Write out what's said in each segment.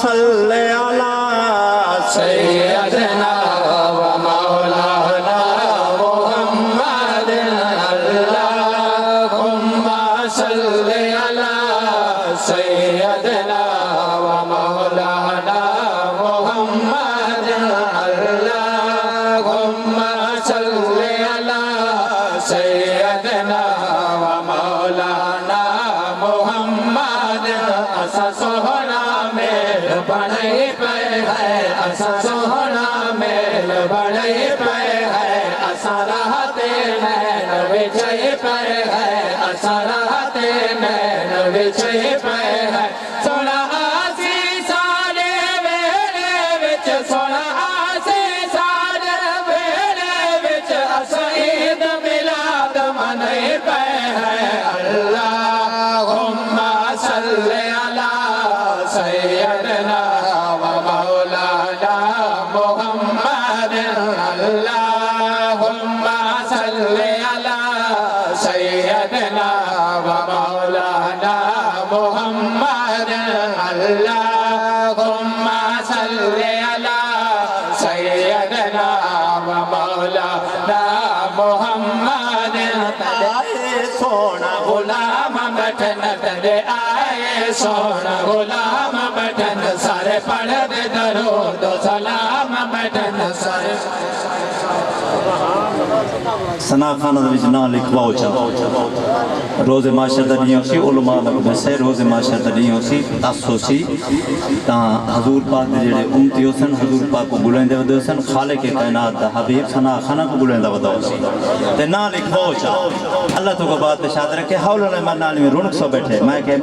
सल्ले अला सय्यदना व मौलाना मुहम्मद अल्लाहुम्मा सल्ले अला सय्यदना व मौलाना मुहम्मद अल्लाहुम्मा सल्ले अला सय्यदना व मौलाना मुहम्मद असा सोहना मेल बड़े पे है असा सोहना मेल बड़े पे है असा रहते नैन विजय पे है असा रहते नैन विजय पे है सोना आसी साले वेले विच सोना आसी साले वेले विच असा ईद मिलाद मने पे है अल्लाहुम्मा सल्ले अला सय्यदना व मौलाना मुहम्मद अल्लाहुम्मा सल्ले अला सय्यदना व मौलाना मुहम्मद अल्लाहुम्मा सल्ले अला सय्यदना व मौलाना मुहम्मद आए सोना गुलाम बैठन तेरे आए सोना गुलाम बैठन सारे पढ़ दे दरूद सलाम बैठन सारे सना खाना दे विच ना लिखवाओ चा रोज़े माशर दा ॾींहुं सी उलमा से रोज़े माशर दा ॾींहुं सी तासो सी ता हजूर पाक दे जेड़े उम्मती हुसन हजूर पाक को बुलंदे वदे हुसन खालिक कायनात दा हबीब सना खाना को बुलंदा वदा सी ते ना लिखवाओ चा अल्लाह तो को बात शाद रखे हौल ने मनाल में रुनक सो बैठे मैं के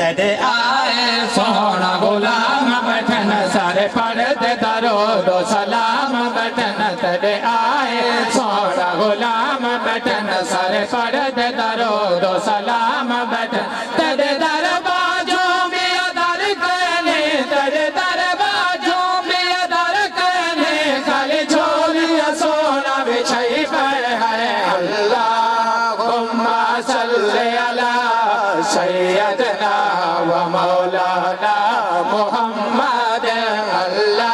तेरे आए सोना गुलाम बैठन सारे पढ़ दे दरूद सलाम बैठन तेरे आए सोना गुलाम बैठन सारे पढ़ दे दरूद सलाम बैठन तेरे दरबाजों में अदर करने तेरे दरबाजों में अदर करने खाली झोलियां सोना बिछाई पर है अल्लाहुम्मा सल्ले अला सय्यदना व मौलाना मुहम्मद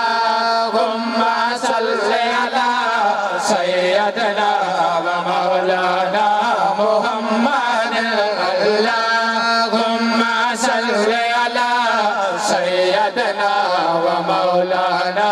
अल्लाहुम्मा सल्ले अला सय्यदना व मौलाना मुहम्मद अल्लाहुम्मा सल्ले अला सय्यदना व मौलाना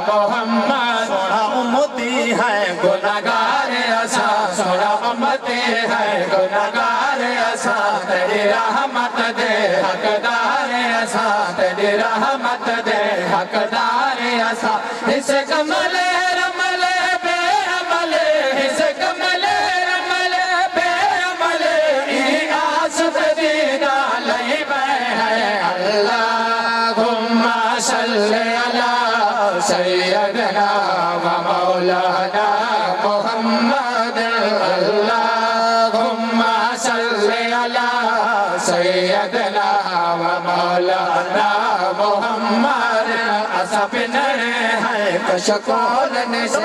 मुहम्मद सोना उम्मती है गुनाहगार असा सोना उम्मती है गुनाहगार असा तेरी रहमत दे हकदार असा तेरी रहमत दे हकदार असा इस कमले रमले बेअमले इस कमले रमले बेअमले ई आस दीदा लई है अल्लाहुम्मा सल्ले अला सय्यदना व मौलाना मुहम्मद अल्लाहुम्मा सल्ले अला सय्यदना व मौलाना मुहम्मद असा पिनड़े है कशकोल से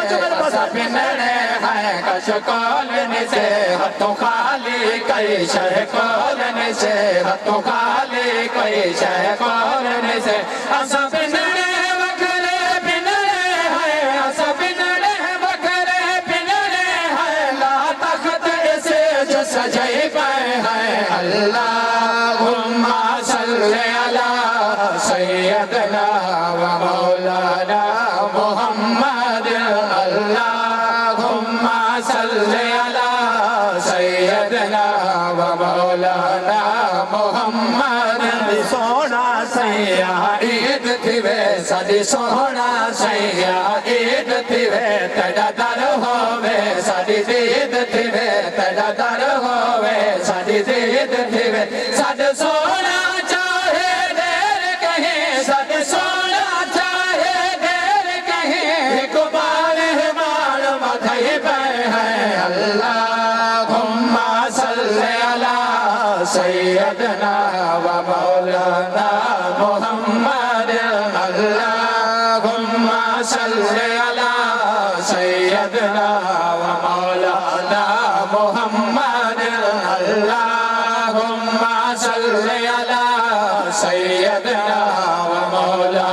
असा पिनड़े है कशकोल से हथों खाली कई शह कोल से हथों खाली कई शह कोल से असा पिनड़े वखरे पिनड़े है असा पिनड़े वखरे पिनड़े है ला तख्त से जो सजाई पे है अल्लाहुम्मा सल्ले अला सय्यदना व मौलाना मुहम्मद अल्लाहुम्मा सल्ले अला सय्यदना व मौलाना मुहम्मद सोना सैया ईद थिवे सदी सोना सैया ईद थिवे तेरा दर होवे सदी ईद थिवे तेरा दर होवे सदी ईद थिवे सद सोना चाहे देर कहीं सद सोना चाहे देर कहीं एक बार माल मथई पे है अल्लाहुम्मा सल्ले अला सय्यदना व मौलाना मुहम्मद अल्लाहुम्मा सल्ले अला सय्यदना व मौलाना मुहम्मद अल्लाहुम्मा सल्ले अला सय्यदना व मौलाना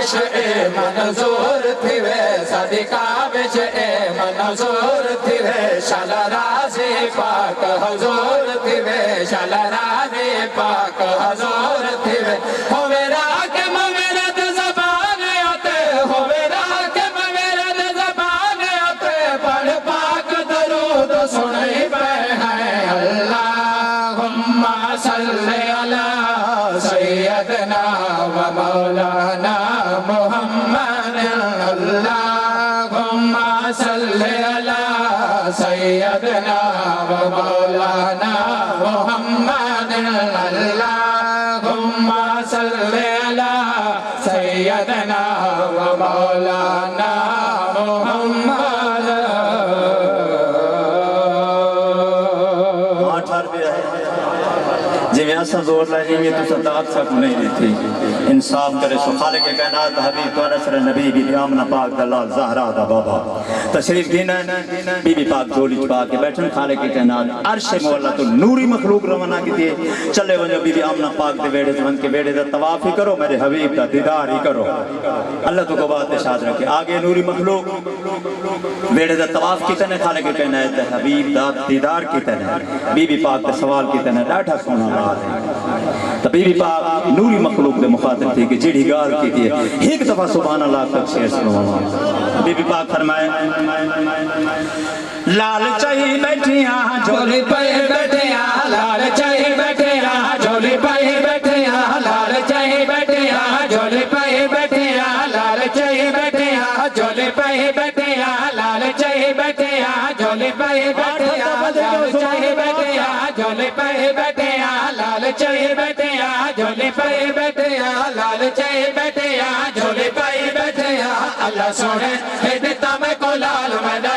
काविश ए मंजूर थी वे साडी काविश ए मंजूर थी वे शाला राज़ी पाक हुजूर थी वे शाला राज़ी पाक हुजूर थी वे होवे राग मगरद ज़बान आते होवे राग मगरद ज़बान आते पढ़ पाक दरूद सुनाई पे है अल्लाहुम्मा सल्ली अला सय्यदना व मौलाना मुहम्मद अल्लाहुम्मा सल्ली अला सय्यदना व मौलाना मुहम्मद अल्लाहुम्मा सल्ली अला सय्यदना व मौलाना मुहम्मद। जिमें असां जोर लाए इवें तुसां दाद सां नहीं ॾिठी इंसाफ करे सो खालिक कायनात हबीब तो नसर नबी बीबी आमना पाक दलाल ज़हरा दा बाबा तशरीफ गिना बीबी पाक झोली छुपा के बैठन खालिक कायनात अर्श मौला तो नूरी मखलूक रवाना की थी चले वञो बीबी आमना पाक दे वेड़े वन के वेड़े दा तवाफ ही करो मेरे हबीब दा दीदार ही करो अल्लाह तो बात इरशाद रखे आगे नूरी मखलूक वेड़े दा तवाफ कीते ने खालिक कायनात दे हबीब दा दीदार कीते ने बीबी पाक ते सवाल कीते ने डाठा सोना तो बीबी पाक नूरी मखलूक दे मुखातिब थी कि जेड़ी गाल की थी एक दफा सुभान अल्लाह तक शेर सुनावा बीबी पाक फरमाए लाल चाही बैठिया झोली पे बैठिया लाल चाही बैठिया झोली पे बैठिया लाल चाही बैठिया झोली पे बैठिया लाल चाही बैठिया झोली पे बैठिया लाल चाही बैठिया झोली पे बैठिया लाल चाही बैठिया झोली पे बैठिया लाल चाही बैठिया झोली पे बैठिया लाल चाही बैठिया झोली पे बैठिया अल्लाह सोने दिता मैं को लाल मैदा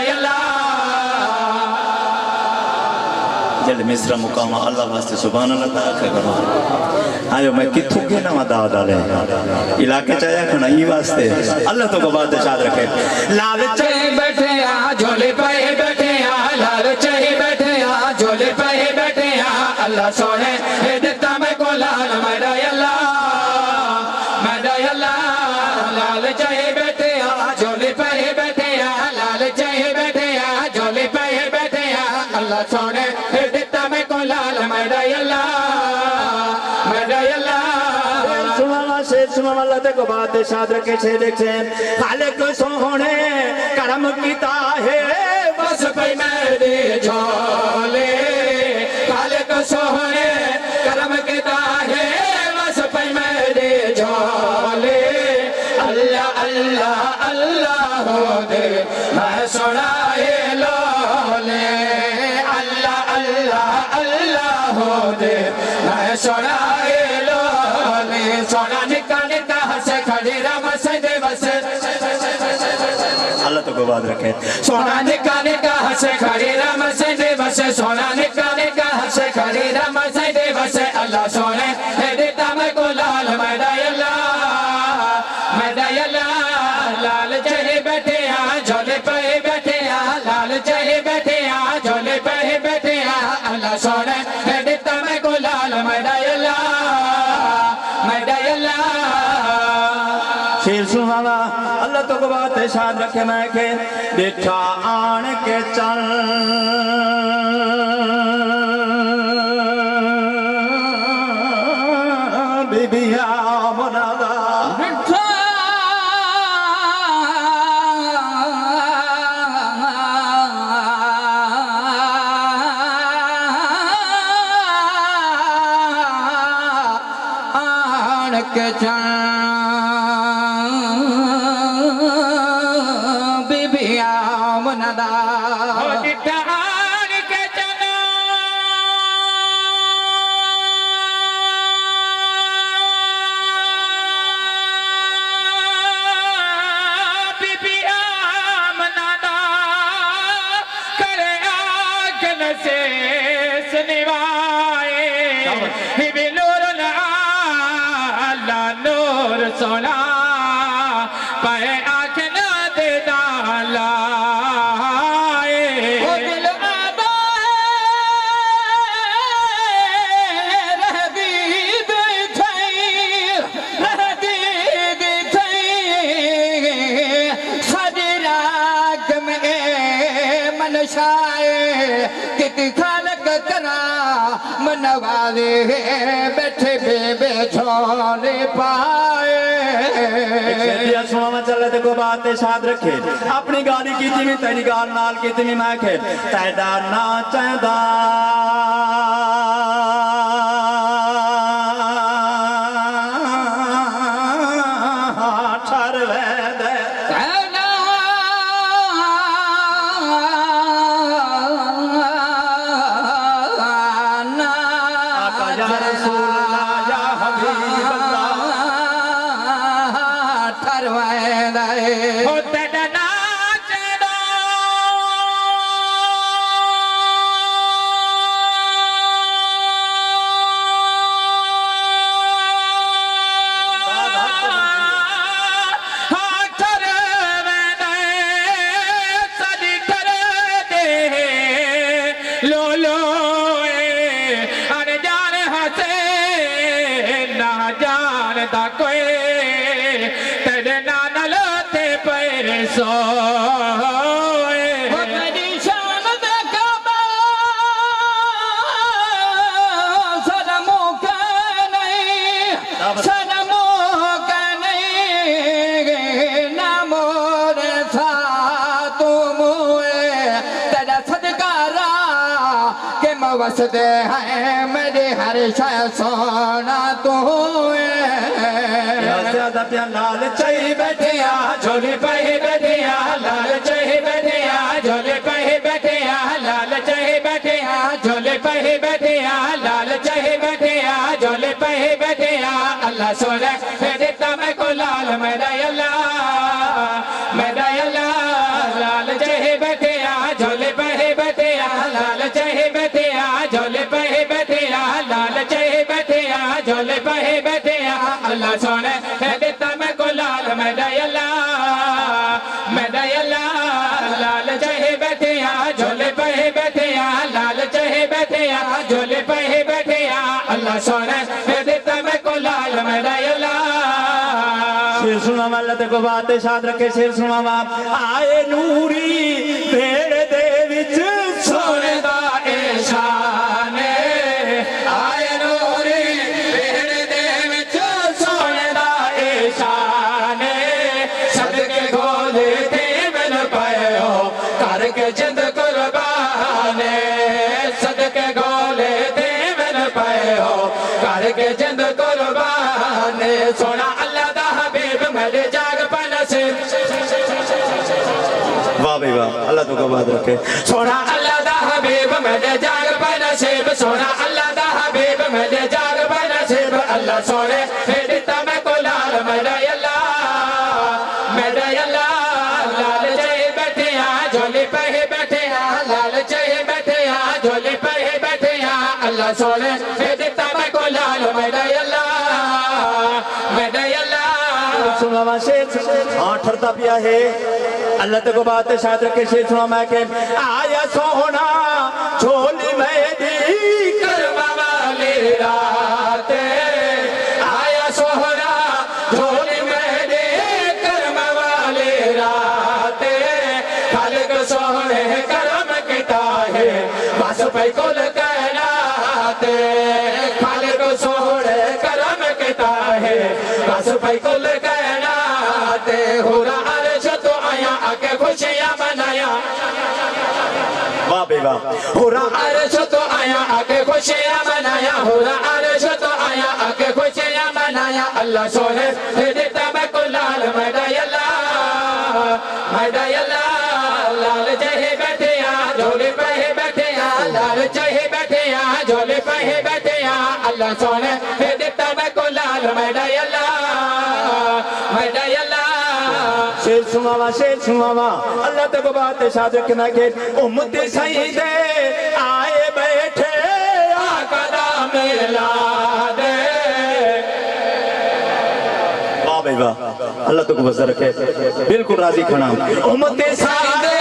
जल मिस्र मुकामा अल्लाह वास्ते सुभान अल्लाह ताला करो आयो मैं किथु के ना मदा डाले इलाके चाया खना ई वास्ते अल्लाह तो को बात शाद रखे लाल चाही बैठिया झोली पे बैठिया लाल चाही बैठिया झोली पे बैठिया अल्लाह सोने दिता मैं को लाल मैदा लाल चाही बैठिया झोली पे बैठिया लाल चाही बैठिया झोली पे बैठिया अल्लाह सोने दिता मैं को लाल मैदा सुना ते को बात शाद रखे छे देखे खालिक सोहणे करम कीता है बस पे मेरे झोले खालिक सोहणे करम कीता है बस पे मेरे झोले अल्लाह अल्लाह अल्लाह हो दे मैं सुनाए लोले अल्लाह अल्लाह अल्लाह हो दे मैं सुनाए लोले सोना निका निका हंसे खड़ी रम से देवस अल्लाह तो को बात रखे सोना निका निका हंसे खड़ी रम से देवस सोना निका निका हंसे खड़ी रम से देवस अल्लाह सोने देता मैं को लाल मैदा लाल चाही बैठिया झोले पे बैठिया लाल चाही बैठिया झोले पे बैठिया अल्लाह सोने देता मैं को लाल मैदा शेर सुनावा अल्लाह तो को बात शाद रखे मैं के बैठा आन के चल बीबिया मुनादा के बीबिया मुनादा सोना पाए आँख न दे डाला दिल आदा रहदी थई छाए कित खालक करा मनवाजे बैठे बेबे झोले पाए सुना चल को बात शाद रखे अपनी गाली की थी तेरी गाल नाल की थी मैं खे तेरा ना चाहदा वसदे हैं मेरे हर शय सोना तू ज्यादा प्यार लाल चाहिए बैठिया झोले पे बैठिया लाल चाहिए बैठिया झोले पे बैठिया लाल चाहिए बैठिया झोले पे बैठिया लाल चाहिए बैठिया झोले पे बैठिया अल्लाह सोने देता मैं को लाल मेरा अल्लाह लाल चाहिए बैठिया झोले पे बैठिया लाल चाहिए बैठिया झोले पे बैठिया लाल चाहिए बैठिया झोले पे बैठिया अल्लाह सोने देता मैं को लाल मेरा लाल चाहिए बैठिया झोले पे बैठिया लाल चाहिए बैठिया झोले पे बैठिया अल्लाह सोने देता मैं को लाल मेरा शेर सुना वाला ते को बात शाद रखे शेर सुना आए नूरी भेड़ दे विच सोने दा एशान आए नूरी भेड़ दे विच सोने दा एशान सदके गोले ते मन पायो करके जिंद कुर्बान सदके गोले ते मन पायो करके जिंद कुर्बान सोना अल्लाह दा हबीब मेरे जाग पनसीब वाह भाई वाह अल्लाह तो को बात रखे सोना अल्लाह दा हबीब मेरे जाग पनसीब सोना अल्लाह दा हबीब मेरे जाग पनसीब अल्लाह सोने देता मैं को लाल मेरा लाल चाहिए बैठिया झोले पे बैठिया लाल चाहिए बैठिया झोले पे बैठिया अल्लाह सोने देता मैं को लाल मेरा सुना शेर हाँ ठरता पिया है अल्लाह तक को बात शायद रखे शेर सुना मैं के आया सोना झोली में दी करवा वाली रात आया सोना झोली में दी करवा वाली रात खालिक सोने करम किता है बस पे कुल कहनाते खालिक सोने करम किता है बस पे कुल कहनाते हो रहा आके खुशियां मनाया वाह बे वाह हो रहा अर्श तो आया आके खुशियां मनाया हो रहा अर्श तो आया आके खुशियां मनाया अल्लाह सोने देता मैं को लाल मेरा लाल चाहिए बैठिया झोले पे बैठिया लाल चाहिए बैठिया झोले पे बैठिया अल्लाह सोने देता मैं को लाल मेरा शेर सुनावा अल्लाह तक बात शाद रखना के उम्मत सही दे आए बैठे आका दा मेला दे वाह भाई वाह अल्लाह तक बस रखे बिल्कुल राजी खड़ा उम्मत सही दे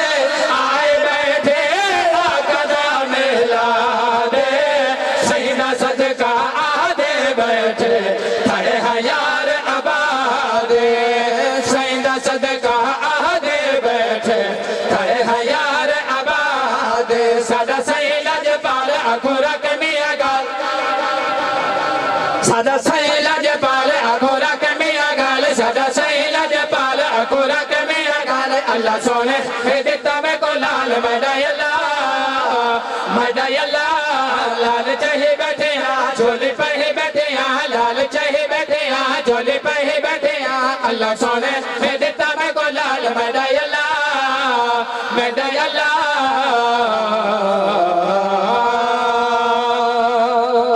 आए बैठे आका दा मेला दे सईदा सदका आ दे बैठे खड़े हैं यार आबादे सईदा सदका आ दे बैठे खड़े हैं यार आबाद सादा सही लजपाल अखोरा के मिया गाल सादा सही लजपाल अखोरा के मिया गाल अल्लाह सोने दिता मैं को लाल मैदायला लाल चाहे बैठे यहाँ झोली पे ही बैठे यहाँ लाल चाहे बैठे यहाँ झोली पे ही बैठे यहाँ अल्लाह सोने दिता मैं को लाल मैदायला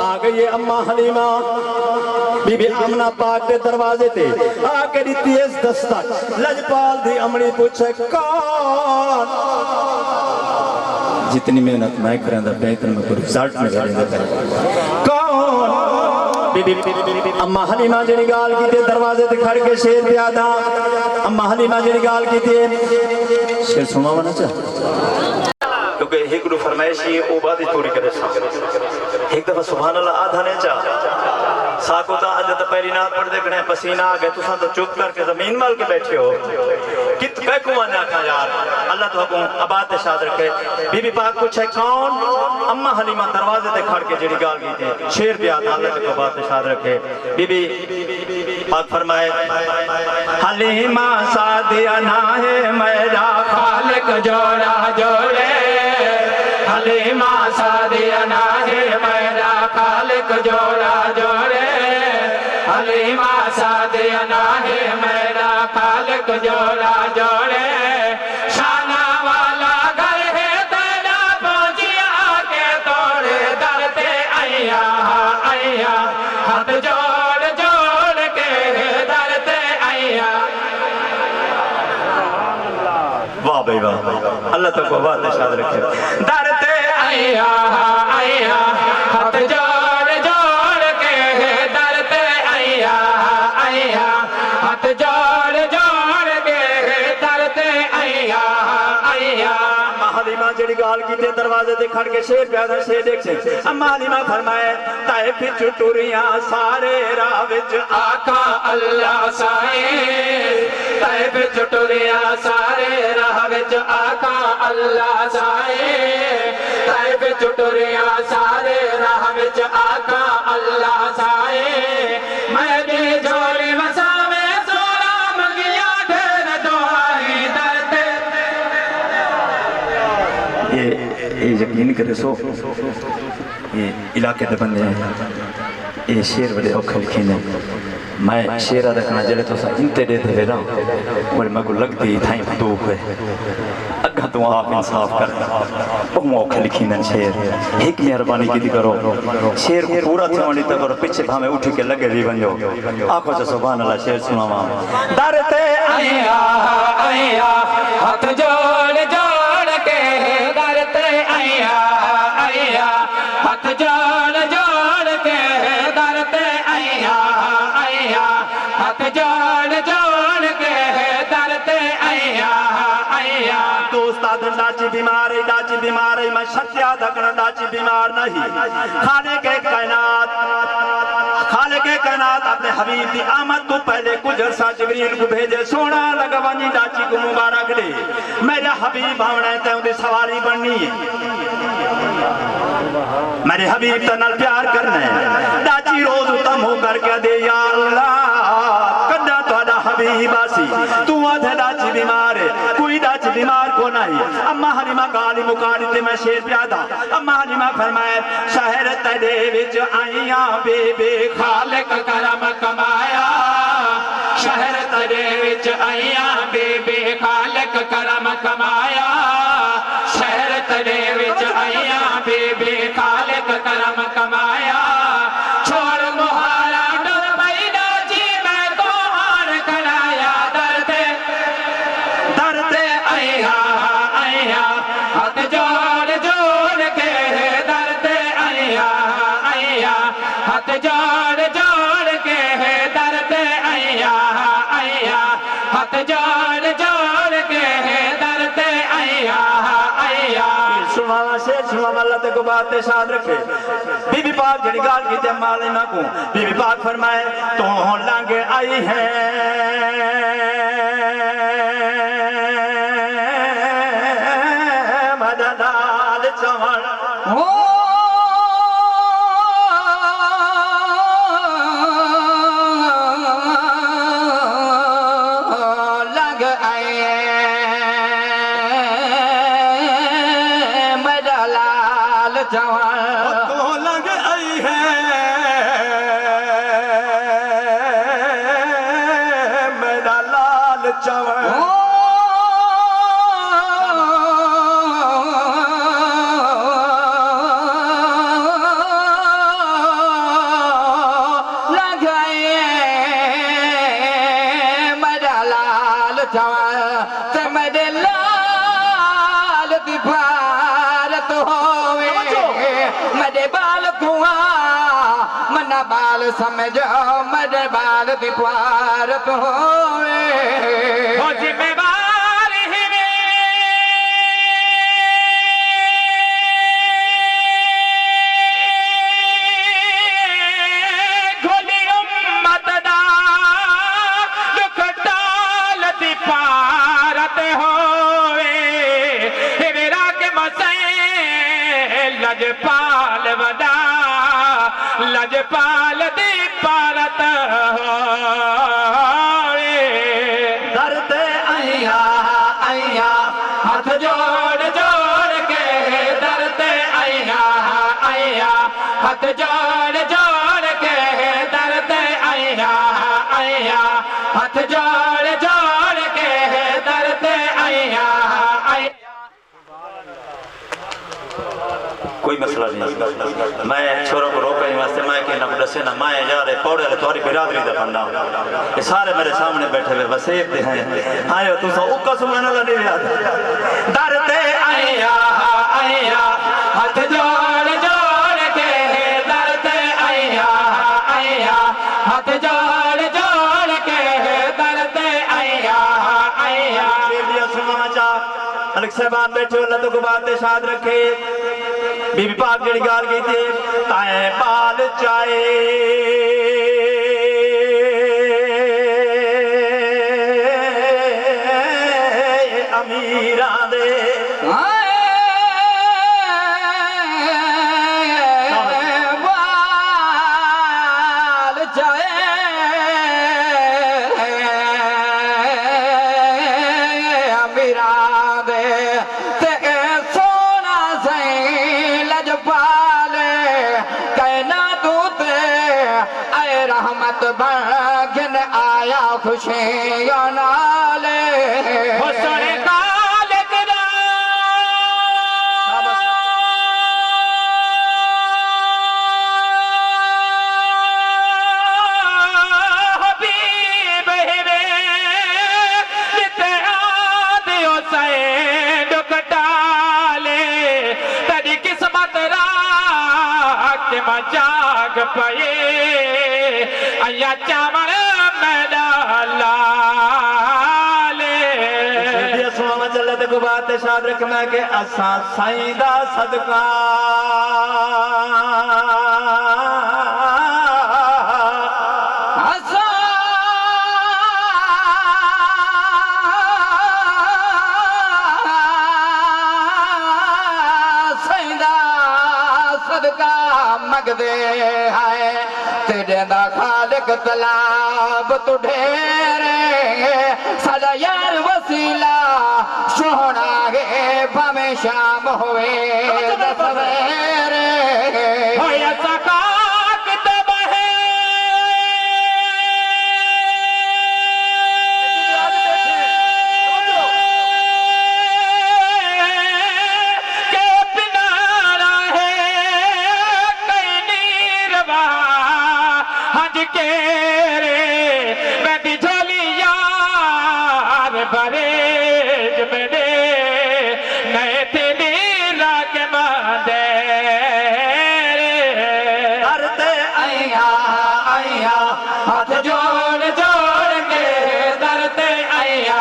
आ गई अम्मा हलीमा बीबी आमना पाक के दरवाजे ते आके दी तेज दस्तक लजपाल दी अमड़ी पूछे कौन जितनी मेहनत मैं करांदा बेहतर में कोई रिजल्ट में करेंदा कौन बीबी अम्मा हलीमा जी गाल की ते दरवाजे ते खड़ के शेर प्यादा अम्मा हलीमा जी गाल की ते शेर सुनावा ना चा क्योंकि हिकड़ो फरमाइश ये ओ बात थोड़ी करे सा एक दफा सुभान अल्लाह आधा ने चा साको ता अज तो पहली नात पढ़ देखने पसीना आ गए तुसा तो चुप करके जमीन माल के बैठे हो कित बैकू आने आखा यार अल्लाह तो को आबाद शाद रखे बीबी पाक पूछे कौन अम्मा हलीमा दरवाजे ते खड़ के जेड़ी गाल की थी शेर दिया अल्लाह को आबाद शाद रखे बीबी पाक फरमाए हलीमा सादिया ना है मेरा खालिक जोड़ा जोड़े हलीमा सादिया ना है मेरा खालिक जोड़ा जोड़े हलीमा सादिया ना है मेरा खालिक जोड़ा जोड़े शाना वाला घर है तेरा पहुंचिया के तोड़े दरते आया हाथ जोड़ जोड़ के दरते आया वाह भाई वाह अल्लाह तो को बात शाद रखे दरते आया हाथ जोड़ जोड़ के दरते आया हाथ जोड़ जोड़ के दरते आया हलीमा जेड़ी गाल की ते दरवाजे ते खड़ के शेर प्यादा शेर देख से अम्मा हलीमा फरमाए ताए पिछ टुरिया सारे राह विच आका अल्लाह साए ताए पिछ टुरिया सारे राह विच आका अल्लाह साए ताए पिछ टुरिया सारे राह विच आका अल्लाह साए मैं भी झोली मसावे सोना मंगिया ढेर दुआई दरते ये यकीन करे सो ये इलाके दे बंदे हैं ये शेर बड़े औखे लिखे ने मैं शेरा रखना जड़े तो सा इंते दे दे रहा और मैं को लगती थाई दुख है अगा तू आप इंसाफ कर बहुत औखे लिखी ने शेर एक मेहरबानी की करो शेर को पूरा थवानी तक और पीछे भावे उठ के लगे भी बन जाओ आंखों से सुभान अल्लाह शेर सुनावा दरते आया हाथ जोड़ जोड़ के दरते आया हाथ जोड़ जोड़ के दरते आया हाथ जोड़ जोड़ के दरते आया दोस्त आदर डाची बीमार है मैं सत्या धकना डाची बीमार नहीं खाने के कायनात अपने हबीब की आमद तो पहले कुछ अरसा जिब्रील को भेजे सोना लगवानी डाची को मुबारक दे मेरा हबीब आवना है ते सवारी बननी है मेरे हबीब तो नाल प्यार करना है डाची रोज उत्तम हो करके दे या अल्लाह कदा तोड़ा हबीब आसी तू आधे डाची बीमार है कोई डाची बीमार को नहीं अम्मा हलीमा गाली मुकारी ते मैं शेर प्यादा अम्मा हलीमा फरमाए शहर तेरे विच आईया बेबे खालिक करम कमाया शहर तेरे विच आईया बेबे खालिक करम कमाया शहर तेरे विच आईया बेबे खालिक करम कमाया छोड़ मुहारा डर पैदा जी मैं तो हार कराया दरते आया हाथ जोड़ जोड़ के दरते आया हाथ जोड़ जोड़ के दरते आया हाथ जोड़ जोड़ के दरते आया सुनावा शेर सुनावा अल्लाह ते को बात शाद रखे बीबी पाक जड़ी गाल की ते माले ना को बीबी पाक फरमाए तो लंग आई है मददाल चवण चवा तो लग आई है मेरा लाल चवा बाल समझो मरे बाल दीपार तो हो जिम्मेवार है गोली उम्मत दा दुख डाल दीपारत होवे मेरा के मसे लजपाल वदा लजपाल दी पारत दर्द आया आया हाथ जोड़ जोड़ के दर्द आया आया हाथ जोड़ जोड़ के दर्द आया आया हाथ जोड़ जोड़ के दर्द आया आया कोई मसला नहीं मैं छोरों को रोकने वास्ते मैं कि ना दसे ना मैं यार पौड़े वाले तुम्हारी बिरादरी का बंदा ये सारे मेरे सामने बैठे हुए वसीयत हैं आयो तू सो उक्का सुनाने वाला नहीं याद दरते आया आया हाथ जोड़ जोड़ के दरते आया आया हाथ जोड़ जोड़ के दरते आया आया सुना अलग साहब बैठे अल्लाह तो को बात शाद रखे बीबी पाक जड़ी गाल गई थी ताए पाल चाहे अमीरा दे बाल चाहे अमीरा दे रहमत बन आया खुशियों नाले हुस्न काल करा हबीब है जिते आदियो से दुख डाले तेरी किस्मत रात में जाग पाए अया चावल मेरा लाले सोना चले ते को बात शाद रखना के असा साईं दा सदका मंगदे है तेरे दा खालिक तलाब तू ढेरे साडा यार वसीला सोहना गे भाਵੇਂ शाम होवे सवेरे होया सकाक तब है के पिनारा है हज के रे मैं झोली यार बरेज मेरे नए तेरी राग मादे करते आया आया हाथ जोड़ जोड़ के दरते आया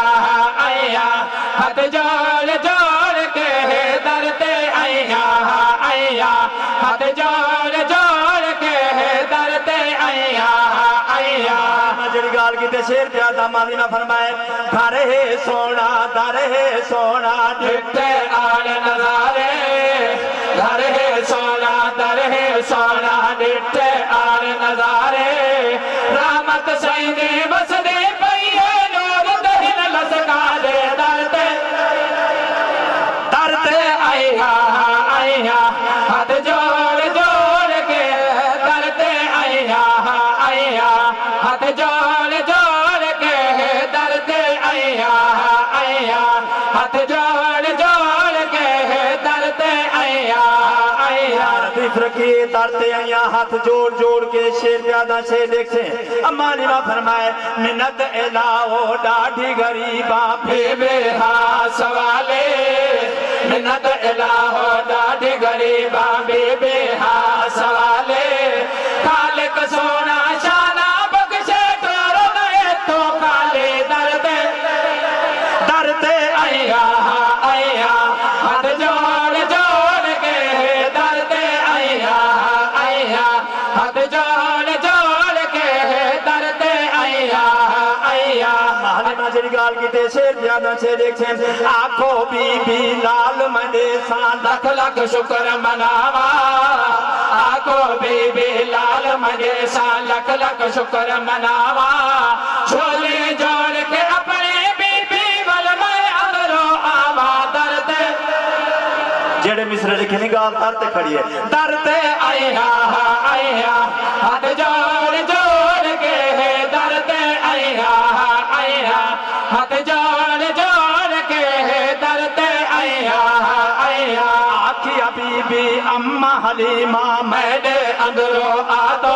आया हाथ जोड़ जोड़ के दरते आया आया हाथ जोड़ जोड़ के दरते आया आया जड़ी गाल की शेर प्यादा माली ना फरमाए घर है सोना दर है सोना डिठे आल नजारे घर है सोना दर है सोना डिठे आल नजारे रहमत सैनी बसदे पइए नूर दहिन लसका दे दरते आया आया हाथ हाथ जोड़ जोड़ के दर ते आया आया हाथ जोड़ जोड़ के दर ते आया आया की तरते आया हाथ जोड़ जोड़ के शेर प्यादा शेर देखे अम्मा ने फरमाए मिन्नत इलाहो डाढ़ी गरीबा बेहा सवाले मिन्नत इलाहो डाढ़ी गरीबा बेहा सवाले खालिक सोना शाना बख्शे करो नए तो काले दर्दे आया आया हाथ जोड़ जोड़ के दर्दे आया आया हाथ जोड़ जोड़ के दर्दे आया आया मालमा जड़ी गाल की ते शेर प्यादा शेर देखे आखो बीबी लाल मंडे सा लख लख शुक्र मनावा आको बीबी लाल मजे सा लख लख शुक्र मनावा छोले जोड़ के अपने बीबी वल मैं अंदरो आवा दर्द जेड़े मिसरे लिखे नी गाल तरते खड़ी है दर्द आया आया हाथ जोड़ जोड़ के दर्द आया आया हाथ जोड़ जोड़ के दर्द आया आया आखिया बीबी अम्मा हलीमा मैंने अंदरो आतो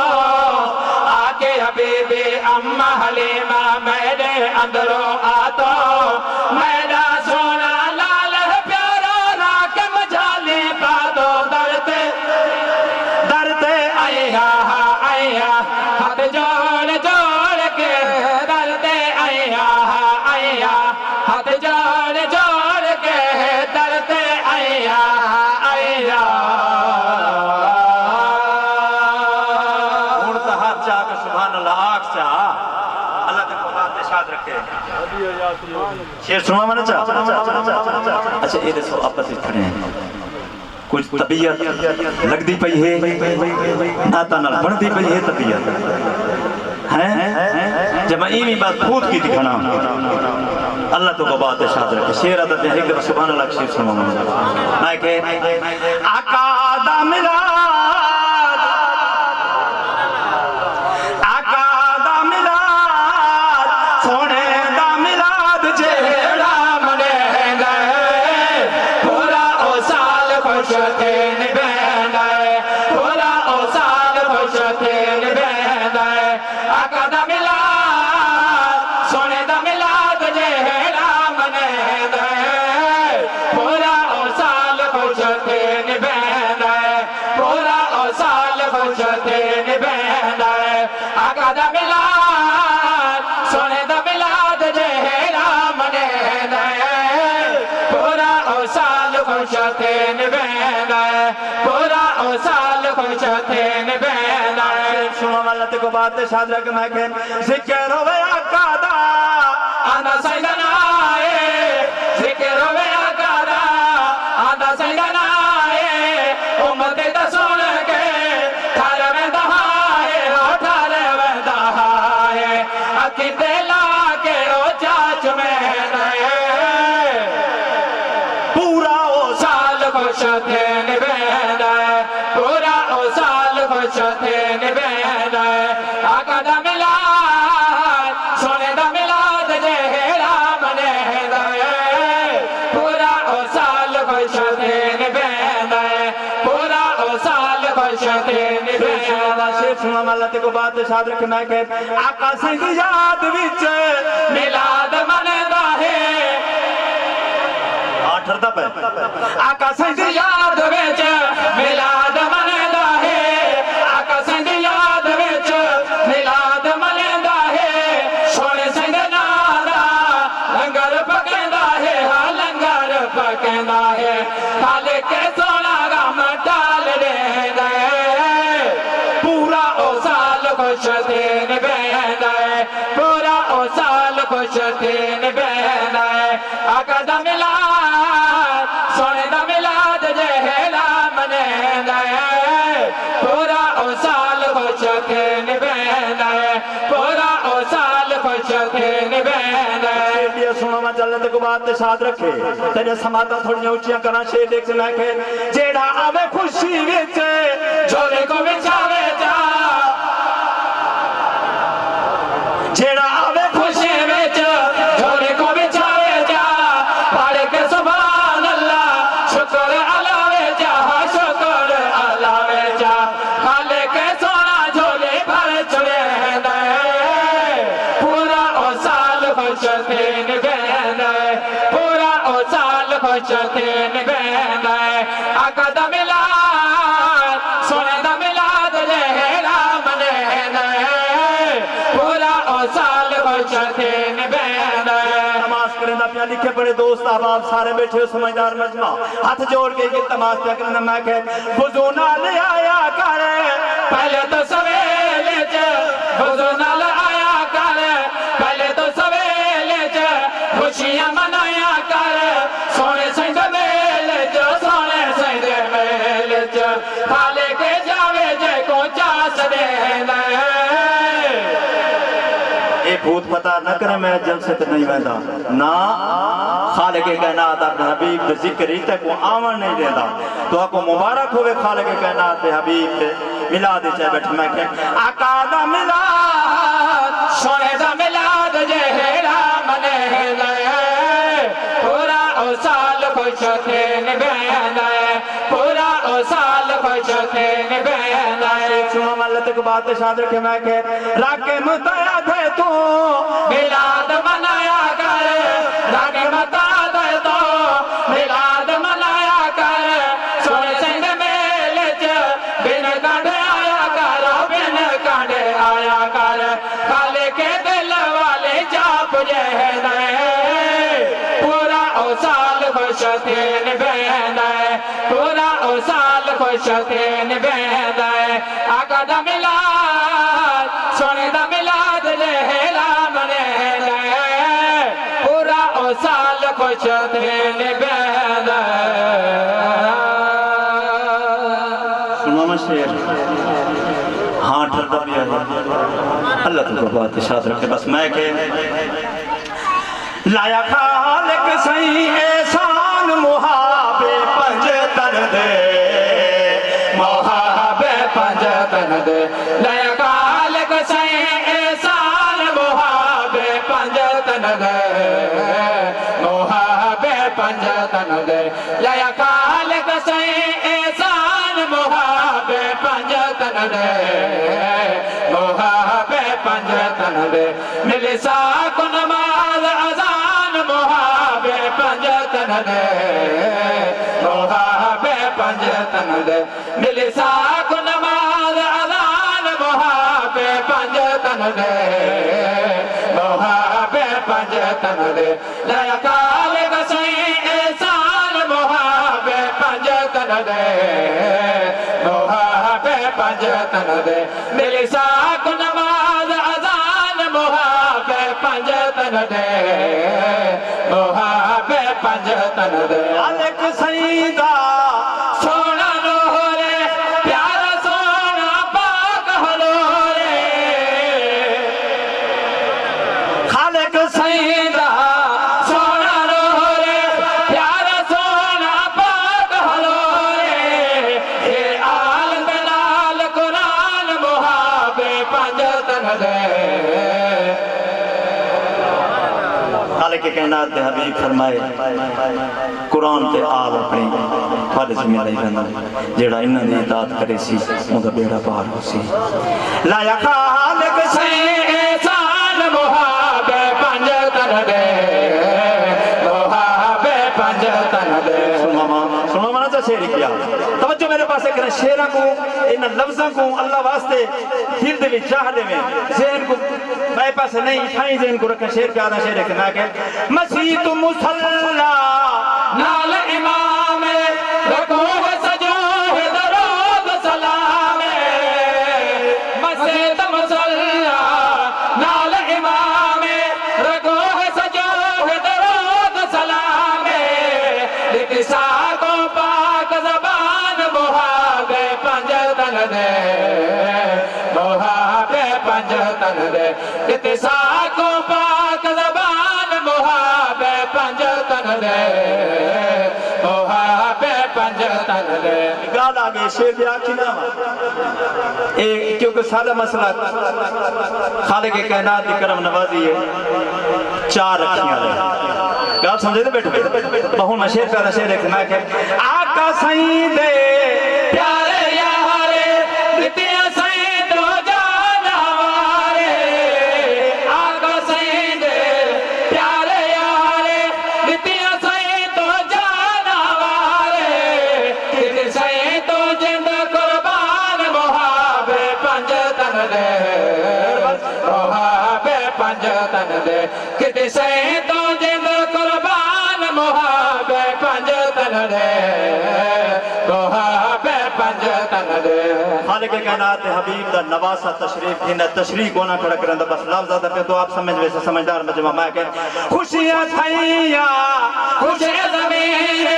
आके हबीबी अम्मा हलीमा मैंने अंदरो आतो मैना सोना लाल प्यारा राकम जाली पादो दर्द आया आया हाथ जोड़ जोड़ के दर्द आया आया हाथ जोड़ जोड़ के दर्द आया आया सुभान अल्लाह आख चा अल्लाह तक बात इरशाद रखे शेर सुना मैंने चा अच्छा ये देखो आपस में खड़े हैं कुछ तबीयत लगदी पई है नाता नाल बनदी पई है तबीयत हैं जब मैं इनी बात फूट की दिखाना अल्लाह तो बात इरशाद रखे शेर अदब है कि सुभान अल्लाह शेर सुना मैं के आका दा मिलाद सोने दा मिलाद जेड़ा मने गए पूरा ओ साल खुश थे निभे पूरा ओ साल खुश थे निभे आका दा मिलाद सोने दा मिलाद जेड़ा मने गए पूरा ओ साल खुश थे निभे पूरा ओ साल खुश थे निभे आका दा मिलाद सोने दा मिलाद जेड़ा मने पूरा ओ साल खुश थे निभे पूरा ओ साल खुश थे निभे सुनो वाला ते को बात शाद रख मैं के जिक्र होवे आका दा आंदा सैदना ए जिक्र होवे आका दा आंदा सैदना ए उम्मत दा सुन के थार में दहाए हो थार में दहाए अखी ते ला के ओ चाच में पूरा ओ साल खुश थे निभे पूरा ओ साल खुश थे निभे आका दा मिलाद सोने दा मिलाद जेड़ा मने पूरा ओ साल खुश थे निभे पूरा ओ साल खुश थे निभे शेर सुना वाला ते को बात शाद रख मैं के आका सिंह याद विच मिलाद मनदा है ठरदा पे आका सिंह याद विच मिलाद मनदा है आका सिंह याद विच मिलाद मनदा है सोने सिंह नादा लंगर पकंदा है हा लंगर पकंदा है खाले के सोना गम डाल दे पूरा ओ साल खुश थे निभे पूरा ओ साल खुश थे निभे आका दा मिलाद सोने दा मिलाद जेड़ा मने पूरा ओ साल खुश थे निभे पूरा ओ साल खुश थे निभे सुनो मैं चल को बात शाद रखे तेरे समाता थोड़ियां ऊंचियां करा शेर देख से मैं के जेड़ा आवे खुशी विच झोले को बिछावे जा खुश थे निभेंदा पूरा ओ साल खुश थे निभेंदा आका दा मिलाद सोने दा मिलाद जेड़ा मनेंदा पूरा ओ साल खुश थे निभेंदा नमाज करना पिया लिखे बड़े दोस्त अहबाब सारे बैठे हो समझदार मजमा हाथ जोड़ के ये तमाश पिया करना मैं कह वुजू नाल आया कर पहले तो सवेले च वुजू नाल आया कर पहले तो सवेले च खुशियां मनाया कर सोने संग मेले च सोने संग मेले च खाले के जावे जे को चास दे ये भूत पता न करे मैं जलसे ते नहीं वहदा ना खालिक कायनात अपने हबीब दे जिक्र ही तक आवन नहीं देता तो आपको मुबारक होवे खालिक कायनात दे हबीब दे मिलाद च बैठ मैं कह आका दा मिलाद सोने दा मिलाद जेड़ा मनेंदा पूरा ओ साल खुश थे निभेंदा पूरा ओ साल खुश थे निभेंदा सुनो मल्लत के बात शाद रखे मैं कह राके मुताया थे तू मिलाद मनाया कर रागे मता दे तो मिलाद मनाया कर सोने संग मेले च बिन कांडे आया कर बिन कांडे आया कर खाले के दिल वाले जाप जेंदा पूरा ओ साल खुश थे निभेंदा पूरा ओ साल खुश थे निभेंदा आका दा मिलाद सोने दा मिलाद जेड़ा मनेंदा पूरा ओ साल खुश थे निभेंदा सुनो मैं शेर हाँ ठरदा पिया है अल्लाह तुमको बात शाद रखे बस मैं के लाया खालिक सही एहसान मुहाबे पंज तर दे मोहाबे पंज तन दे लया खालिक सही एहसान मोहाबे पंज तन दे मोहाबे पंज तन दे लया खालिक सही एहसान मोहाबे पंज तन दे मोहाबे पंज तन दे मिले साक नमाज अजान मोहाबे पंज तन दे मोहाबे पंज तन दे मिले साक नमाज अजान मोहाबे पंज तन दे मोहाबे पंज तन दे लया खालिक सही एहसान मोहाबे पंज तन दे मोहाबे पंज तन दे मिले साक नमाज अजान मोहाबे पंज तन दे मोहाबे पंज तन दे खालिक सही दा सोना लोरे प्यारा सोना पाक हलोरे खालिक सही सईदा सोना लोरे प्यारा सोना पाक हलोरे ये आल बिलाल कुरान मुहाबे पंज तन दे खालिक कायनात दे हबीब फरमाए कुरान ते आल अपनी फर्ज में ले रहना जेड़ा इन्हां दी इताअत करे सी उनका बेड़ा पार हो सी लाया खालिक सही एहसान मुहाबे पंज तन दे मुहाबे पंज तन दे सुनो माना चा शेर किया तवज्जो मेरे पास एक शेरा को इन लफ्ज़ों को अल्लाह वास्ते दिल दे विच चाह दे में ज़हन को मेरे पास नहीं ठाई ज़हन को रखा शेर प्यारा शेर रखना के मसीह तू मुसल्ला नाल इमाम रखो सजो दरोद सलाम मस्जिद मुसल्ला नाल इमाम रखो सजो दरोद सलाम लिखसा को पाक ज़बान मुहाबे पंज तन दे मुहाबे पंज तन दे लिखसा को पाक ज़बान मुहाबे पंज तन दे मुहाबे पंज तन दे गाल आ गई शेर दिया कि ना ए क्योंकि सारा मसला खालिक कायनात दी करम नवाजी है चार रखियां रहे गाल समझे थे बैठो बहु मैं शेर प्यारा शेर रखना के आका सही दे प्यारे यारे दितिया सही तो जाना वारे आका सही दे पंज तन दे किते सही तो जिंद कुर्बान मुहाबे पंज तन दे मुहाबे पंज तन दे खालिक कायनात हबीब दा नवासा तशरीफ इन तशरीफ कोना खड़ा करन बस लफ्ज़ दा पे तो आप समझ वैसे समझदार मजमा मैं के खुशियां थैया खुश ज़मीन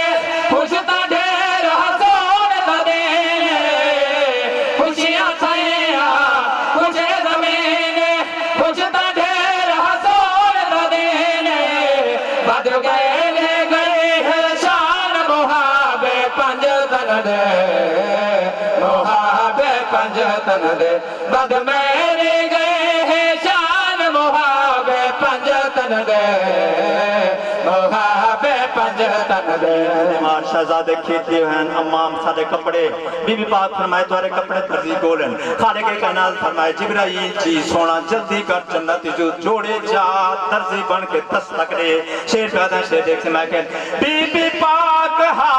खुश ता ढेर हसोन ता दे खुशियां थैया खुश ज़मीन खुश ता ढेर हसोन ता दे बद गए शान मुहाबे पंज तन दे मुहाबे पंज तन दे बद मेरे गए शान मुहाबे पंज तन दे मुहाबे पंज तन दे मार शहजादे खींचते हैं अम्माम सारे कपड़े बीबी पाक फरमाए तुम्हारे कपड़े तर्जी गोलन खालिक कायनात फरमाए जिब्राईल जी सोना जल्दी कर जन्नत जो जोड़े जा तर्जी बन के दस्तक दे शेर पैदा शेर देख से मैं के बीबी पाक हा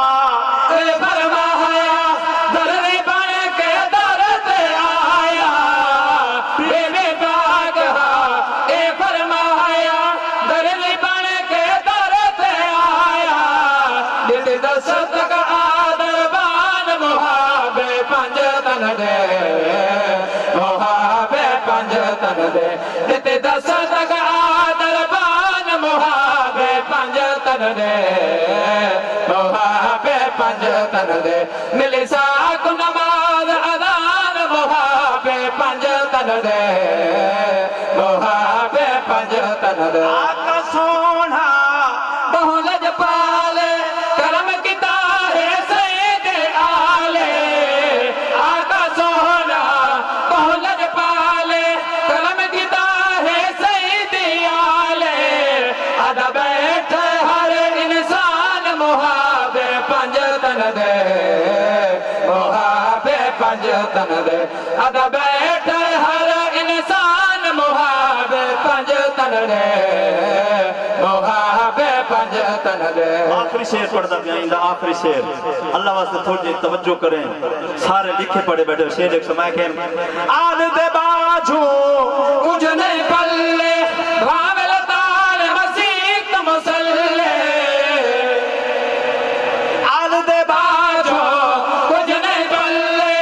फरमाया दर्रे बन के दर पे आया बीबी पाक हा ए फरमाया दर्रे बन के दर पे आया दिल दस्त का आदरबान मुहाबे पंज तन दे मुहाबे पंज तन दे दिल दस्त का आदरबान मुहाबे पंज तन दे मुहाबे पंज तन दे मिले साक नमाज अदान मुहाबे पंज तन दे मुहाबे पंज तन दे आका सोना बहुलज पाले करम किता है सैयद आले आका सोना बहुलज पाले करम किता है सैयद आले अदा बैठ हर इंसान मुहाबे पंज तन दे मुहाबे पंज तन दे अदा बैठ हर इंसान मुहाबे पंज तन दे मुहाबे पंज तन दे आखिरी शेर पढ़ता पिया आखिरी शेर अल्लाह वास्ते थोड़ी तवज्जो करें सारे लिखे पढ़े बैठे शेर एक समय के आल दे बाजू कुछ नहीं पल्ले भावल ताल मसीक मुसल्ले आल दे बाजो कुछ नहीं पल्ले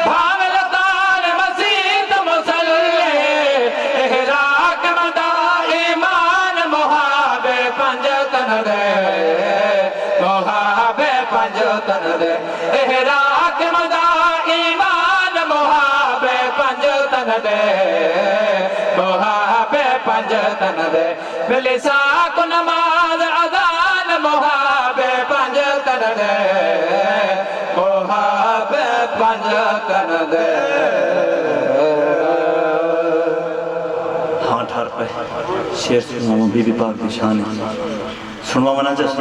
भावल ताल मसीक मुसल्ले इहराक मदा ईमान मुहाबे पंज तन दे मुहाबे पंज तन दे इहराक मदा ईमान मुहाबे पंज तन दे मुहाबे पंज तन दे मिले साक नमाज अजान मुहाबे पंज तन दे मुहाबे पंज तन दे हाँ ठार पे शेर सुनाओ बीबी पाक की शान सुनवा मना जस्ट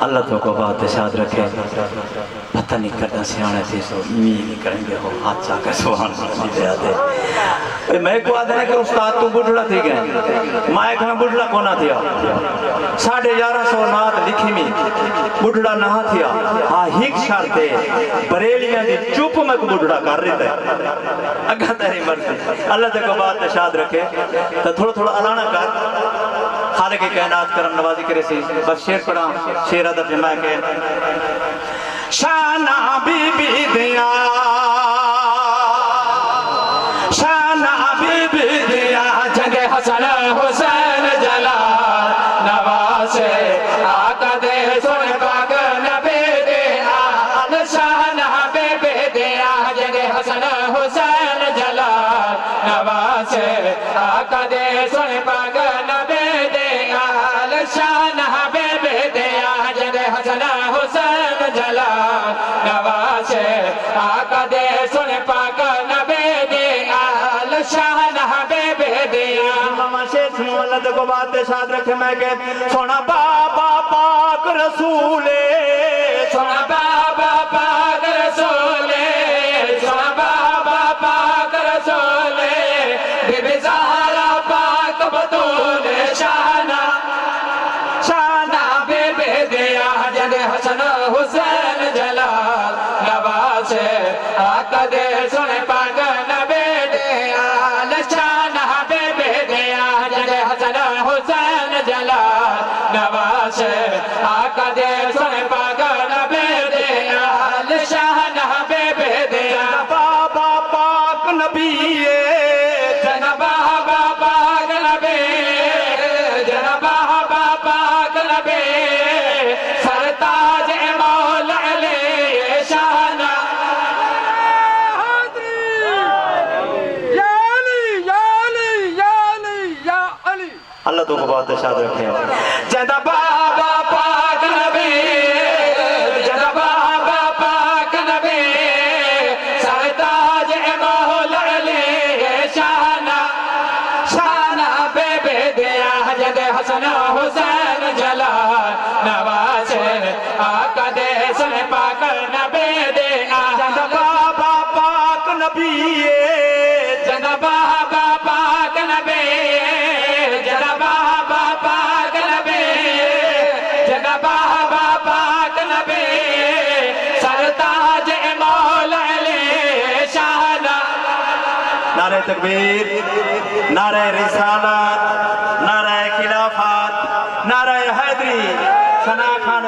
अल्लाह तो को बात याद रखे पता नहीं करना सियाने थे सो मी नहीं करेंगे हो हाथ चाकर सुभान अल्लाह दे आते मैं को आदे कि उस्ताद तू बुढ़ड़ा थी गए माइक में बुढ़ड़ा कोना थिया 1150 नात लिखी मी बुढ़ड़ा ना थिया हां हिक शर्ते बरेलियां दी चुप में को बुढ़ड़ा कर रही थे अगा तेरी मर्जी अल्लाह ते को बात याद रखे तो थोड़ा थोड़ा अलाना कर खालिक कायनात करम नवाजी करे सी बस शेर पढ़ा शेर अदब जमा के शाना बीबी दिया शाना बीबी दिया जंगे हसन हुसैन जला नवासे आका दे सोने पाक नबी दे आल शान बेबे दे जंगे हसन हुसैन जला नवासे आका दे सोने पाक नबी दे आल शान बेबे दे जंगे हसन हुसैन जला नवासे आका दे सोने पाक नबी दे आल शान बेबे दे मामा शेर सुनो अल्लाह ते को बात याद रखे मैं के सोना बाबा पाक रसूले सोना बाबा पाक रसूले सोना बाबा पाक रसूले बीबी ज़हरा पाक बतूले शाना शाना बेबे दिया जंगे हसन हुसैन जलाल नवासे आका दे सोने पाक नबी दे आल शाना बेबे जलाल नवाज आका दे सुन पाक नबी दे आल शान बेबे दे बाबा पाक नबी जनबा पाक नबी जनबा पाक नबी सरताज मौला अली शान अल्लाह तो को बहुत शाद रखे जनबा पाक नबी जनबा पाक नबी सरताज मौला अली शान शान बेबे दे हजरत हसन हुसैन जलाल नवाज आका दे सुन पाक नबी दे बाबा पाक नबी जनबा पाक नबी जनबा पाक नबी जनबा पाक नबी सरताज मौला अली शान नारे तकबीर नारे रिसालत नारे खिलाफत नारे हैदरी सना खान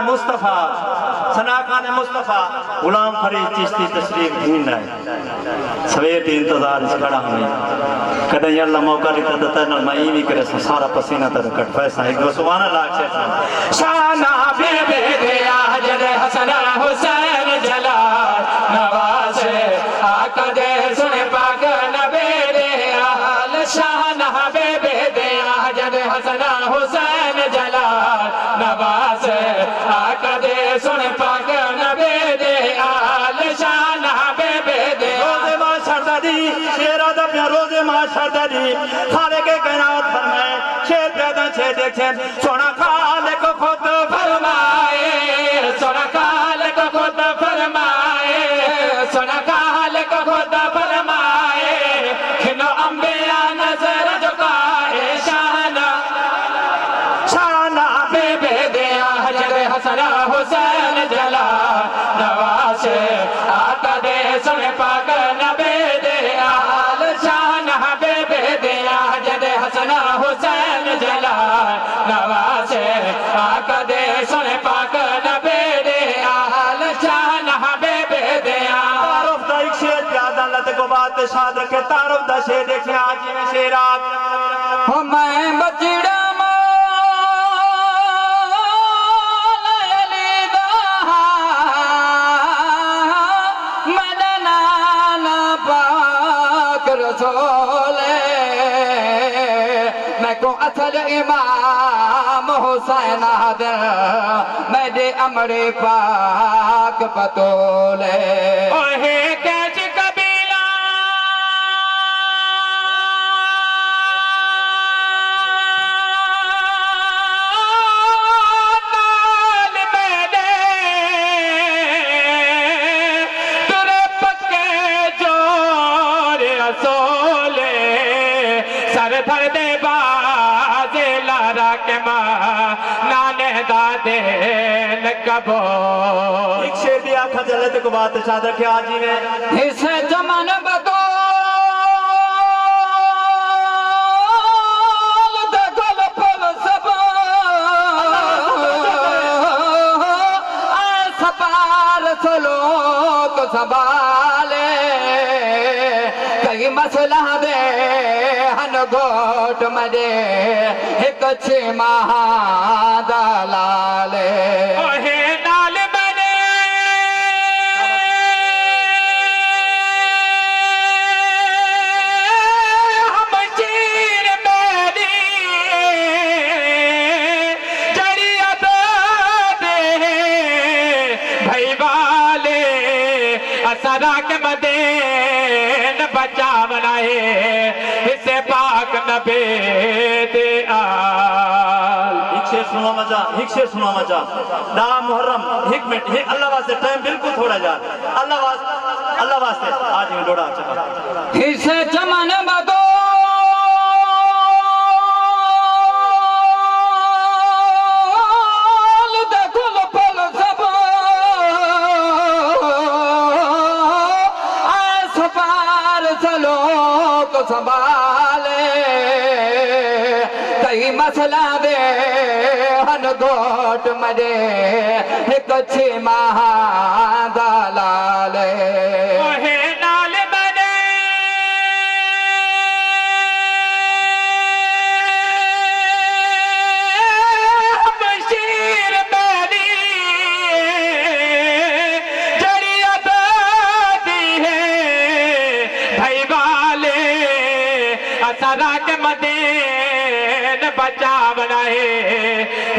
मुस्तफ़ा गुलाम फरीद चिश्ती तशरीफ ढूंढ रहे सवेर की इंतजार खड़ा हमें कदे अल्लाह मौका दी तद तन मई भी करे सारा पसीना तर कट पैसा एक दो सुभान अल्लाह शाना बेबे दे हजरत हसन हुसैन जलाल नवाज आका दे सुन पाक नबी दे आल शान बेबे दे हजरत हसन हुसैन जलाल नवाज आका दे सुन पाक नबी दे आल शान बेबे दे रोज़े माशर दी शेरा दा प्या रोज़े माशर दी खाले के कायनात फरमाए शेर पैदा छे देखे सोना खाले को खुद फरमाए सोना काल को खुद फरमाए सोना काल को खुद फरमाए खिनो अंबिया नजर झुकाए शाना बेबे दे हजरत हसन हुसैन जलाल नवाज आका दे सुन पाक नबी दे आल शान बेबे दे हजरत हसन हुसैन जलाल नवाज आका दे सुन पाक नबी दे आल शान बेबे दे तारुफ दा एक शेर प्यादा अल्लाह ते को बात शाद रखे तारुफ दा शेर देखे आज में शेरात मैं बचड़ा मैं को असल इमाम हुसैन आदर मेरे अमरे पाक पतोले ओहे कैच कबीला नाल मेरे तुरे पक्के जोर असोले सर धर दे बाजे लारा के माँ नाने दादे न कबो एक शेर दिया खजल ते को बात शाद रखे आज ही में इस जमान बतो दगल पल सब सपार सलो तो संभाले कई मसला दे हन गोट मजे एक छे महादलाले ओहे नाल बने हम चीर मेरी जड़िया दे भाई वाले असरा के मदे बचा बनाए इसे पाक नबी दे आल एक शेर सुनो मजा दा मुहर्रम एक मिनट अल्लाह वास्ते टाइम बिल्कुल थोड़ा जा अल्लाह वास्ते आज में लोड़ा चला इसे जमान बदो संभाले कई मसला दे मन गोट मरे कच्छी महादालाल ओहे लाल बने बशीर बैरी जड़िया दी है भाई वाले असरा के मदीन बचा बनाए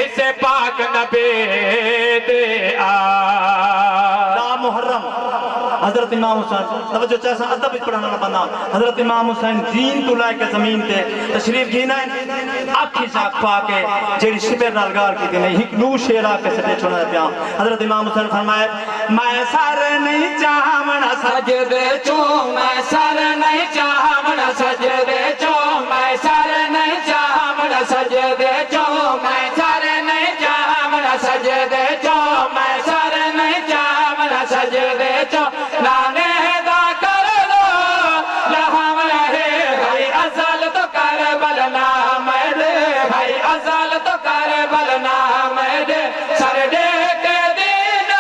इसे पाक नबी दे आ मुहर्रम हजरत इमाम हुसैन तवज्जो चाहे अदब पढ़ाना बंदा हजरत इमाम हुसैन दीन तो लाके जमीन ते तशरीफ जीना आखी साख पा के जेड़ी शिबेर नाल गाल की नहीं एक नू शेरा के सटे छोड़ा पिया हजरत इमाम हुसैन फरमाए मैं सर नहीं चाहमना सजदे चो मैं सर नहीं चाहमना सजदे चो मैं सर नहीं चाहमना सजदे चो मैं सर नहीं चाहमना सजदे चो मैं सर नहीं चाहमना सजदे चो नाने दा कर लो लहम रहे भाई असल तो कर बलना मेरे भाई असल तो कर बलना मेरे सर दे के दिन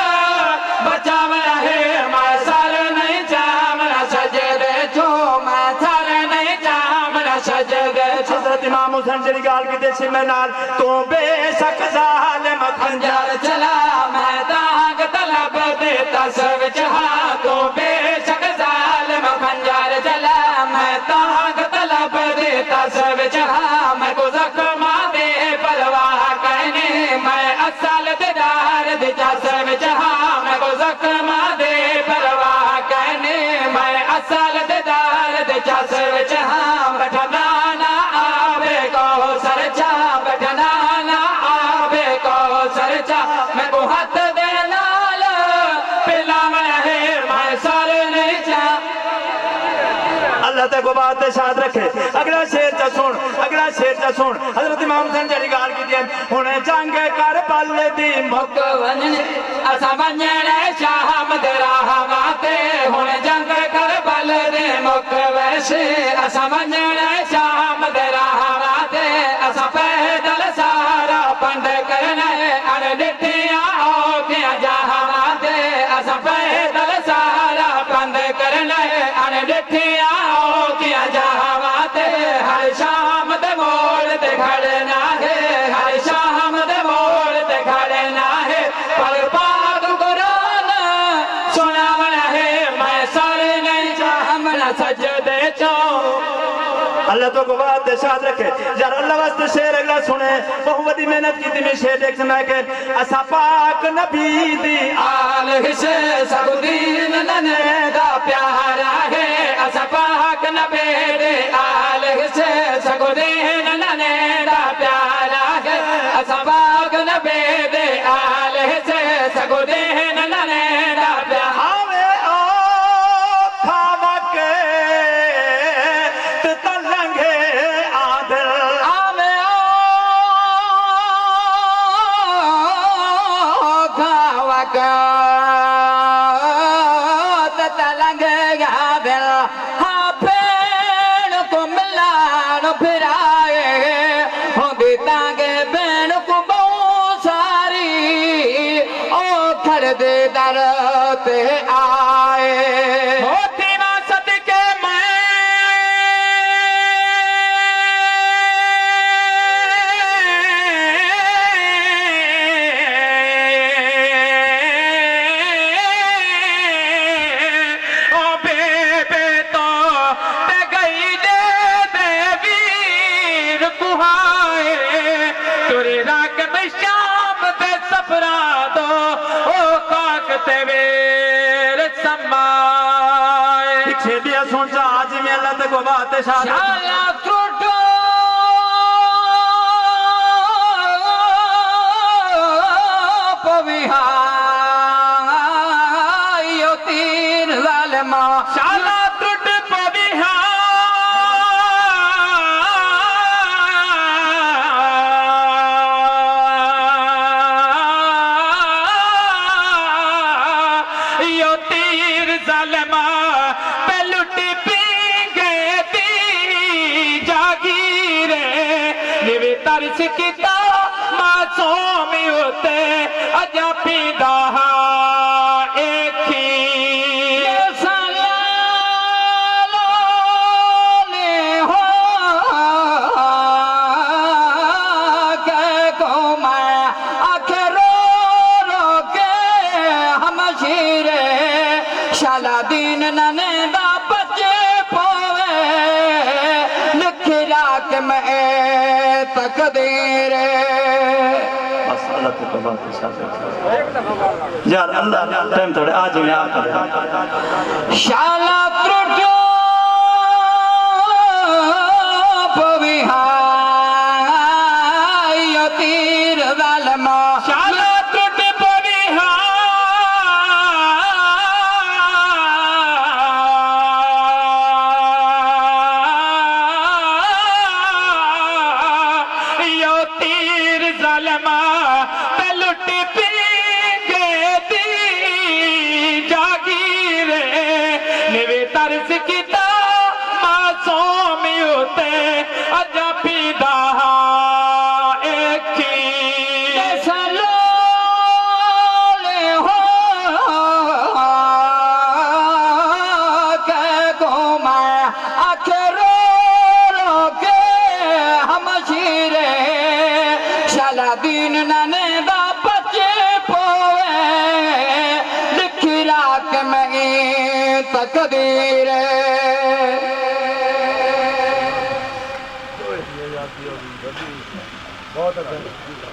बचाव रहे मैं सर नहीं चाहमना सजदे चो मैं सर नहीं चाहमना सजदे चो हजरत इमाम हुसैन जेड़ी गाल की देसी में नाल तो बेशक जालिम खंजर चला मैं दाग तलब देता सब जहा तो बेशक जालिम खंजर चला मैं दाग तलब देता सब जहा मैं को जख्मा दे परवाह कहने मैं असल दीदार दिजा सब जहा मैं को जख्मा दे परवाह कहने मैं असल दीदार दिजा सब जहा बैठना ना आवे को सरचा बैठना ना आवे को सरचा मैं को हाथ दे नाल पिलाव है मैं सर नहीं चा अल्लाह ते को बात शाद रखे अगला शेर चा सुन अगला शेर चा सुन हजरत इमाम हुसैन जेड़ी गाल की दी हुने जंग कर पल दी मुक वंजन असा वंजन शाम दे राहवाते हुने जंग कर बल दे मुक वैसे असा वंजन शाम दे राहवाते असा पैदल सारा पंड करने अन डिठिया हो गया जहावाते असा पैदल सारा पंड करने अन डिठिया हो गया जहावाते हर शाम दे मोड़ ते खड़ना है हर शाम दे मोड़ ते खड़ना है पर पाक कुरान सुनावना है मैं सर नहीं चाहमना सजदे चो अल्लाह तो को बात शाद रखे यार अल्लाह वास्ते शेर अगला सुने बहुत बड़ी मेहनत की थी मैं शेर देख समय के असा पाक नबी दी आल से सब दीन नने दा प्यारा है असा पाक नबी दे आल से सब दीन नने दा प्यारा है असा पाक नबी दे आल से सब दीन नने दा प्यारा आवे ओ खावा के ते तलंगे आदल आवे ओ खावा का तलंग गादल हाँ पेड़ को मिलान फिराए होंदी तांगे पेड़ को बहुत सारी ओ खड़दे दर ते आए होती मां सदके ओ बेबे तो ते गई दे देवीर कुहाए तुरे राग में शाम ते सफरा दो ओ काक ते वेर समाए पीछे दिया सोचा आज में अल्लाह ते को बात शाद शाला त्रुटो पविहायो तीन जालिमा शाला त्रुट पविहायो तीर जालिमा पे लुटी पींगे ती जागीरे निवे तरस किता मासूम उते अजा पींदा एखी शाला दीन नने दा बचे पोवे लिखिया के मैं तकदीर बस अल्लाह ते बात पेशाब रखे यार अल्लाह टाइम थोड़े आज में आकर शाला त्रुटो पविहाय तीर वालमा शाला त्रुट तीर जालमा पे लुटी पी गए दी जागीर निवे तरस किता मासूम उते अजा पीदा एखी सलोले हो के घुमा आखिरो के हम शीरे शाला दीन नने दा बचे पोवे लिखिला के मैं तकदीर बहुत अच्छा